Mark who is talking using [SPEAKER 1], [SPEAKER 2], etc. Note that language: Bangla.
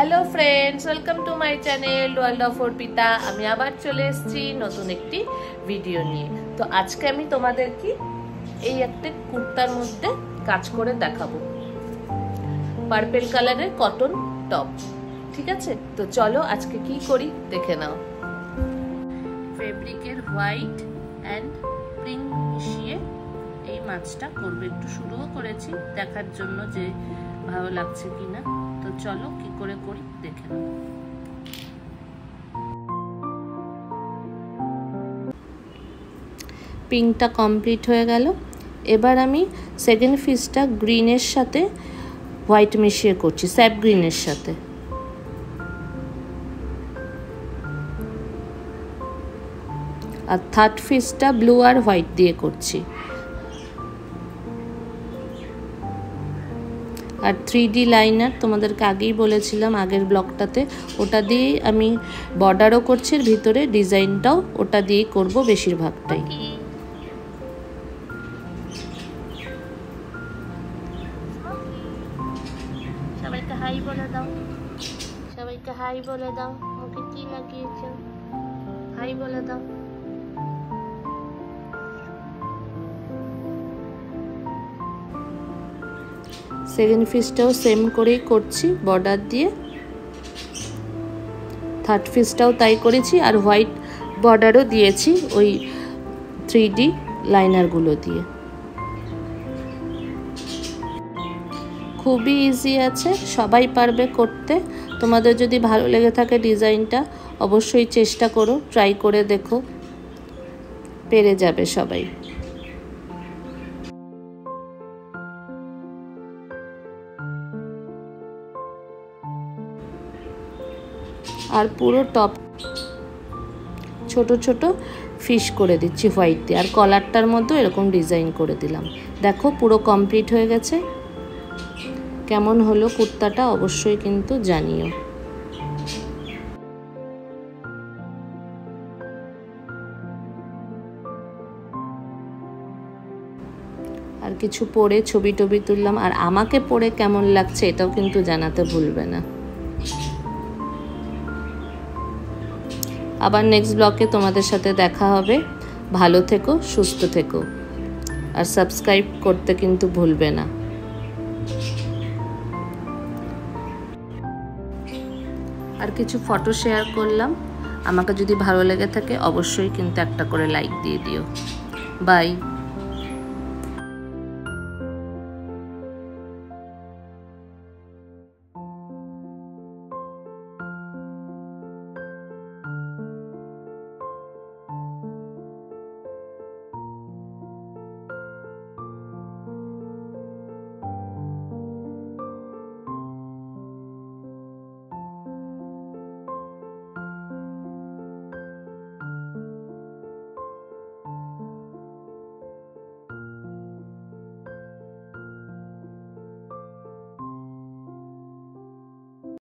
[SPEAKER 1] Hello friends, welcome to my channel world of Arpita. আমি আবার চলে এসেছি নতুন একটি ভিডিও নিয়ে। তো আজকে আমি তোমাদেরকে এই একটা কুর্তার মধ্যে কাজ করে দেখাবো, পার্পল কালারের কটন টপ। ঠিক আছে, তো চলো আজকে কি করি দেখে নাও। ফেব্রিকের হোয়াইট অ্যান্ড পিঙ্ক মিশিয়ে এই মাছটা করবে। একটু শুরুও করেছি দেখার জন্য যে ভালো লাগছে কিনা। তো চলো কি করে করি দেখে নাও। পিঙ্কটা কমপ্লিট হয়ে গেল। এবার আমি সেকেন্ড পিসটা গ্রিনের সাথে হোয়াইট মিশিয়ে করছি, স্যাপ গ্রিনের সাথে। আর থার্ড পিসটা ব্লু আর হোয়াইট দিয়ে করছি। আর 3D লাইনার তোমাদেরকে আগেই বলেছিলাম আগের ব্লগটাতে, ওটা দিয়েই আমি বর্ডারও করছি, ভিতরে ডিজাইনটাও ওটা দিয়েই করব বেশিরভাগটাই। সবাইকে হাই বলে দাও, সবাইকে হাই বলে দাও। মুখে কি লাগিয়েছো? হাই বলে দাও। সেকেন্ড পিসটাও সেম করেই করছি বর্ডার দিয়ে, থার্ড পিসটাও তাই করেছি। আর হোয়াইট বর্ডারও দিয়েছি ওই 3D লাইনারগুলো দিয়ে। খুবই ইজি আছে, সবাই পারবে করতে। তোমাদের যদি ভালো লেগে থাকে ডিজাইনটা, অবশ্যই চেষ্টা করো, ট্রাই করে দেখো, পেরে যাবে সবাই। আর পুরো টপ ছোট ছোট ফিশ করে দিচ্ছি হোয়াইট দিয়ে। আর কলারটার মধ্যে এরকম ডিজাইন করে দিলাম। দেখো পুরো কমপ্লিট হয়ে গেছে। কেমন হলো কুর্তাটা অবশ্যই কিন্তু জানিও। আর কিছু পরে ছবি টবি তুললাম। আর আমাকে পরে কেমন লাগছে এটাও কিন্তু জানাতে ভুলবে না। আবার নেক্সট ব্লগে তোমাদের সাথে দেখা হবে। ভালো থেকো, সুস্থ থেকো, আর সাবস্ক্রাইব করতে কিন্তু ভুলবে না। আর কিছু ফটো শেয়ার করলাম। আমাকে যদি ভালো লেগে থাকে অবশ্যই কিন্তু একটা করে লাইক দিয়ে দিও। বাই।